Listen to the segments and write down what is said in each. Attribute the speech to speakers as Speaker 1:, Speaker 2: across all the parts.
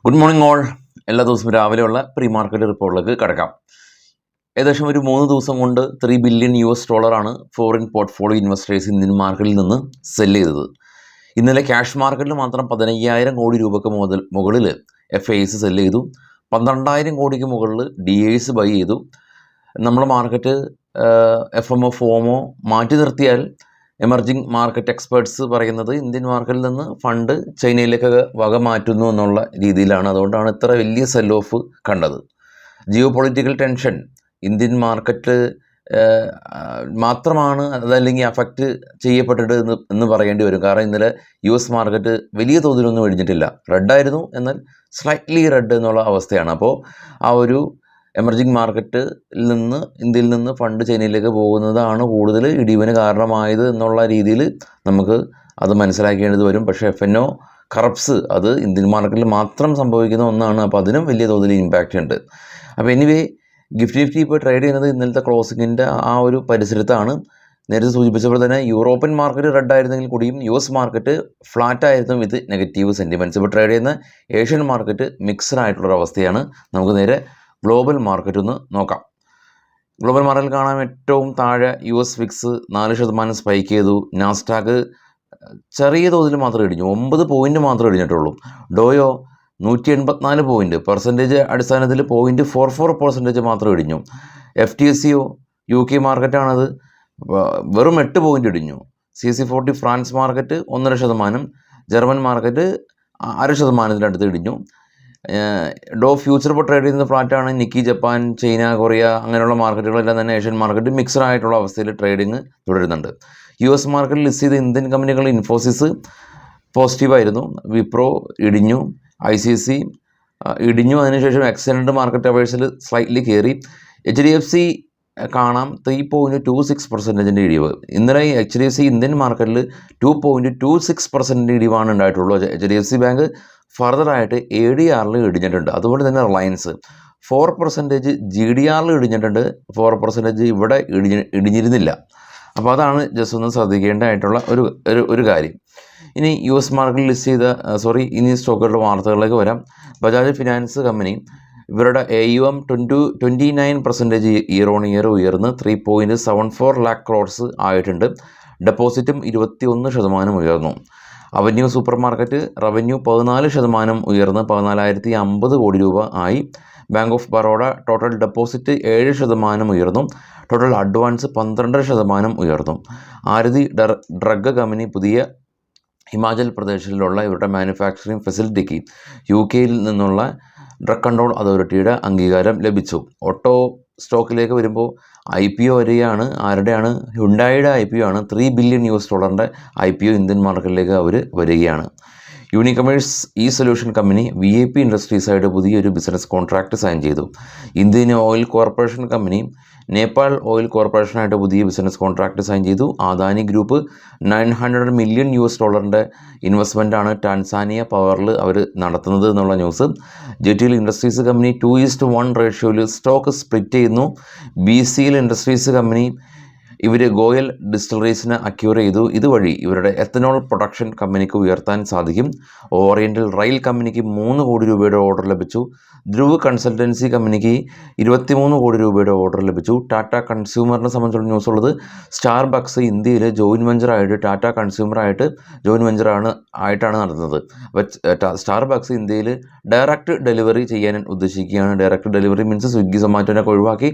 Speaker 1: Good morning all. എല്ലാ ദിവസവും രാവിലെയുള്ള പ്രീ മാർക്കറ്റ് റിപ്പോർട്ടിലേക്ക് കടക്കാം. ഏകദേശം ഒരു 3 ദിവസം കൊണ്ട് $3 billion foreign portfolio investors Indian മാർക്കറ്റിൽ നിന്ന് സെല്ല് ചെയ്തത്. ഇന്നലെ ക്യാഷ് മാർക്കറ്റിൽ മാത്രം 15,000 കോടി രൂപയ്ക്ക് മുകളിൽ FIs സെല്ല് ചെയ്തു. 12,000 കോടിക്ക് മുകളിൽ DIs ബൈ ചെയ്തു. നമ്മുടെ മാർക്കറ്റ് FMO FOMO മാറ്റി നിർത്തിയാൽ എമർജിങ് മാർക്കറ്റ് എക്സ്പേർട്സ് പറയുന്നത് ഇന്ത്യൻ മാർക്കറ്റിൽ നിന്ന് ഫണ്ട് ചൈനയിലേക്കൊക്കെ വക മാറ്റുന്നു എന്നുള്ള രീതിയിലാണ്. അതുകൊണ്ടാണ് ഇത്ര വലിയ സെൽ ഓഫ് കണ്ടത്. Geo political tension Indian market മാത്രമാണ് അതല്ലെങ്കിൽ അഫക്റ്റ് ചെയ്യപ്പെട്ടിട്ട് എന്ന് പറയേണ്ടി വരും. കാരണം ഇന്നലെ US മാർക്കറ്റ് വലിയ തോതിലൊന്നും ഇടിഞ്ഞിട്ടില്ല. റെഡായിരുന്നു, എന്നാൽ സ്ലൈറ്റ്ലി റെഡ് എന്നുള്ള അവസ്ഥയാണ്. അപ്പോൾ ആ ഒരു എമർജിങ് മാർക്കറ്റിൽ നിന്ന് ഇന്ത്യയിൽ നിന്ന് ഫണ്ട് ചൈനയിലേക്ക് പോകുന്നതാണ് കൂടുതൽ ഇടിവിന് കാരണമായത് എന്നുള്ള രീതിയിൽ നമുക്ക് അത് മനസ്സിലാക്കേണ്ടത് വരും. പക്ഷേ FNO കറപ്സ് അത് ഇന്ത്യൻ മാർക്കറ്റിൽ മാത്രം സംഭവിക്കുന്ന ഒന്നാണ്. അപ്പോൾ അതിനും വലിയ തോതിൽ ഇമ്പാക്റ്റ് ഉണ്ട്. അപ്പോൾ എനിവേ നിഫ്റ്റി ഇപ്പോൾ ട്രേഡ് ചെയ്യുന്നത് ഇന്നലത്തെ ക്ലോസിങ്ങിൻ്റെ ആ ഒരു പരിസരത്താണ്. നേരത്തെ സൂചിപ്പിച്ചപ്പോൾ തന്നെ യൂറോപ്യൻ മാർക്കറ്റ് റെഡ് ആയിരുന്നെങ്കിൽ കൂടിയും US മാർക്കറ്റ് ഫ്ലാറ്റ് ആയിരുന്നു വിത്ത് നെഗറ്റീവ് സെൻറ്റിമെൻറ്റ്സ്. ഇപ്പോൾ ട്രേഡ് ചെയ്യുന്ന ഏഷ്യൻ മാർക്കറ്റ് മിക്സ്ഡ് ആയിട്ടുള്ളൊരവസ്ഥയാണ്. നമുക്ക് നേരെ ഗ്ലോബൽ മാർക്കറ്റ് ഒന്ന് നോക്കാം. ഗ്ലോബൽ മാർക്കറ്റിൽ കാണാൻ ഏറ്റവും താഴെ US ഫിക്സ് 4% സ്പൈക്ക് ചെയ്തു. നാസ്ഡാക്ക് ചെറിയ തോതിൽ മാത്രം ഇടിഞ്ഞു, 9 പോയിൻറ്റ് മാത്രമേ ഇടിഞ്ഞിട്ടുള്ളൂ. ഡോയോ 184 പോയിൻറ്റ്, പെർസെൻറ്റേജ് അടിസ്ഥാനത്തിൽ 0.44% മാത്രം ഇടിഞ്ഞു. FTSE UK മാർക്കറ്റാണത്, വെറും 8 പോയിൻറ്റ് ഇടിഞ്ഞു. CAC 40 France market 1.5%, German market 0.5% ഇടിഞ്ഞു. ഡോ ഫ്യൂച്ചർ ഇപ്പോൾ ട്രേഡ് ചെയ്യുന്നത് ഫ്ലാറ്റാണ്. നിക്കി ജപ്പാൻ, ചൈന, കൊറിയ അങ്ങനെയുള്ള മാർക്കറ്റുകളെല്ലാം തന്നെ ഏഷ്യൻ മാർക്കറ്റ് മിക്സഡ് ആയിട്ടുള്ള അവസ്ഥയിൽ ട്രേഡിങ് തുടരുന്നുണ്ട്. US മാർക്കറ്റിൽ ലിസ്റ്റ് ചെയ്ത ഇന്ത്യൻ കമ്പനികൾ ഇൻഫോസിസ് പോസിറ്റീവായിരുന്നു, വിപ്രോ ഇടിഞ്ഞു, ICC ഇടിഞ്ഞു. അതിനുശേഷം എക്സലൻ്റ് മാർക്കറ്റ് അവേഴ്സിൽ സ്ലൈറ്റ്ലി കയറി. HDFC കാണാം 3.26% ഇടിവ്. ഇന്നലെ HDFC ഇന്ത്യൻ മാർക്കറ്റിൽ 2.26% ഇടിവാണ് ഉണ്ടായിട്ടുള്ളൂ. HDFC ബാങ്ക് ഫർദറായിട്ട് ADRൽ ഇടിഞ്ഞിട്ടുണ്ട്. അതുപോലെ തന്നെ റിലയൻസ് 4% GDRൽ ഇടിഞ്ഞിട്ടുണ്ട്, 4% ഇവിടെ ഇടിഞ്ഞിരുന്നില്ല. അപ്പോൾ അതാണ് ജസ്റ്റ് ഒന്ന് ശ്രദ്ധിക്കേണ്ടതായിട്ടുള്ള ഒരു കാര്യം. ഇനി US മാർക്കറ്റിൽ ലിസ്റ്റ് ചെയ്ത ഇനി സ്റ്റോക്കുകളുടെ വാർത്തകളിലേക്ക് വരാം. ബജാജ് ഫിനാൻസ് കമ്പനി ഇവരുടെ AUM 29% ഇയർ ഓൺ ഇയർ ഉയർന്ന് 3.74 lakh crores ആയിട്ടുണ്ട്. ഡെപ്പോസിറ്റും 21% ഉയർന്നു. അവന്യൂ സൂപ്പർ മാർക്കറ്റ് റവന്യൂ 14% ഉയർന്ന് 14,050 കോടി രൂപ ആയി. Bank of Baroda total deposit 7% ഉയർന്നു. ടോട്ടൽ അഡ്വാൻസ് 12% ഉയർന്നു. ആരതി ഡ്രഗ് കമ്പനി പുതിയ ഹിമാചൽ പ്രദേശിലുള്ള ഇവരുടെ മാനുഫാക്ചറിങ് ഫെസിലിറ്റിക്ക് UK നിന്നുള്ള ഡ്രഗ് കൺട്രോൾ അതോറിറ്റിയുടെ അംഗീകാരം ലഭിച്ചു. ഓട്ടോ സ്റ്റോക്കിലേക്ക് വരുമ്പോൾ IPO വരികയാണ്. ആരുടെയാണ്? ഹ്യുണ്ടായിയുടെ IPO ആണ്. $3 ബില്യൺ IPO ഇന്ത്യൻ മാർക്കറ്റിലേക്ക് അവർ വരികയാണ്. യൂണികമേഴ്സ് സൊല്യൂഷൻ കമ്പനി VIP ഇൻഡസ്ട്രീസായിട്ട് പുതിയൊരു ബിസിനസ് കോൺട്രാക്റ്റ് സൈൻ ചെയ്തു. Indian Oil Corporation company Nepal oil കോർപ്പറേഷനായിട്ട് പുതിയ ബിസിനസ് കോൺട്രാക്റ്റ് സൈൻ ചെയ്തു. അദാനി ഗ്രൂപ്പ് $900 മില്യൺ ഇൻവെസ്റ്റ്മെൻറ്റാണ് ടാൻസാനിയ പവറിൽ അവർ നടത്തുന്നത് എന്നുള്ള ന്യൂസ്. JTL ഇൻഡസ്ട്രീസ് കമ്പനി 2:1 റേഷ്യോയിൽ സ്റ്റോക്ക് സ്പ്ലിറ്റ് ചെയ്യുന്നു. BCL ഇൻഡസ്ട്രീസ് കമ്പനി ഇവർ ഗോയൽ ഡിസ്റ്റിലറീസിനെ അക്യൂർ ചെയ്തു. ഇതുവഴി ഇവരുടെ എത്തനോൾ പ്രൊഡക്ഷൻ കമ്പനിക്ക് ഉയർത്താൻ സാധിക്കും. ഓറിയൻ്റൽ റെയിൽ കമ്പനിക്ക് 3 കോടി രൂപയുടെ ഓർഡർ ലഭിച്ചു. ധ്രുവ് കൺസൾട്ടൻസി കമ്പനിക്ക് 23 കോടി രൂപയുടെ ഓർഡർ ലഭിച്ചു. ടാറ്റ കൺസ്യൂമറിനെ സംബന്ധിച്ചുള്ള ന്യൂസ് ഉള്ളത് സ്റ്റാർബക്സ് ഇന്ത്യയിൽ ജോയിൻറ്റ് വെഞ്ചറായിട്ട് ടാറ്റ കൺസ്യൂമറായിട്ട് ജോയിൻറ്റ് വെഞ്ചറായിട്ടാണ് നടത്തുന്നത്. അപ്പോൾ സ്റ്റാർബക്സ് ഇന്ത്യയിൽ ഡയറക്റ്റ് ഡെലിവറി ചെയ്യാൻ ഉദ്ദേശിക്കുകയാണ്. ഡയറക്റ്റ് ഡെലിവറി മീൻസ് സ്വിഗ്ഗി സൊമാറ്റോനൊക്കെ ഒഴിവാക്കി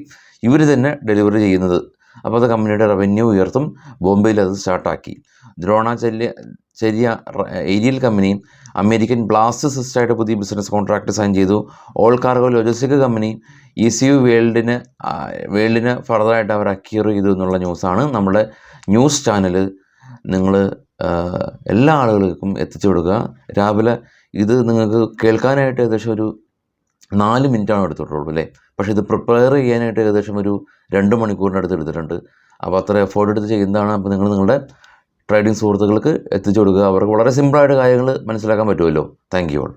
Speaker 1: ഇവർ തന്നെ ഡെലിവറി ചെയ്യുന്നത്. അപ്പോൾ അത് കമ്പനിയുടെ റവന്യൂ ഉയർത്തും. ബോംബെയിൽ അത് സ്റ്റാർട്ടാക്കി. Dronacharya aerial company American blast സിസ്റ്റായിട്ട് പുതിയ ബിസിനസ് കോൺട്രാക്റ്റ് സൈൻ ചെയ്തു. All cargo logistic company ECU വേൾഡിന് ഫർദറായിട്ട് അവർ അക്യൂർ ചെയ്തു എന്നുള്ള ന്യൂസാണ്. നമ്മുടെ ന്യൂസ് ചാനൽ നിങ്ങൾ എല്ലാ ആളുകൾക്കും എത്തിച്ചു കൊടുക്കുക. രാവിലെ ഇത് നിങ്ങൾക്ക് കേൾക്കാനായിട്ട് ഏകദേശം ഒരു 4 മിനിറ്റാണ് എടുത്തിട്ടുള്ളൂ അല്ലേ. പക്ഷേ ഇത് പ്രിപ്പയർ ചെയ്യാനായിട്ട് ഏകദേശം ഒരു 2 മണിക്കൂറിനടുത്ത് എടുത്തിട്ടുണ്ട്. അപ്പോൾ അത്ര എഫേർട്ട് എടുത്ത് ചെയ്യുന്നതാണ്. അപ്പോൾ നിങ്ങളുടെ ട്രേഡിംഗ് സുഹൃത്തുക്കൾക്ക് എത്തിച്ചു കൊടുക്കുക. അവർക്ക് വളരെ സിമ്പിളായിട്ട് കാര്യങ്ങൾ മനസ്സിലാക്കാൻ പറ്റുമല്ലോ. Thank you all.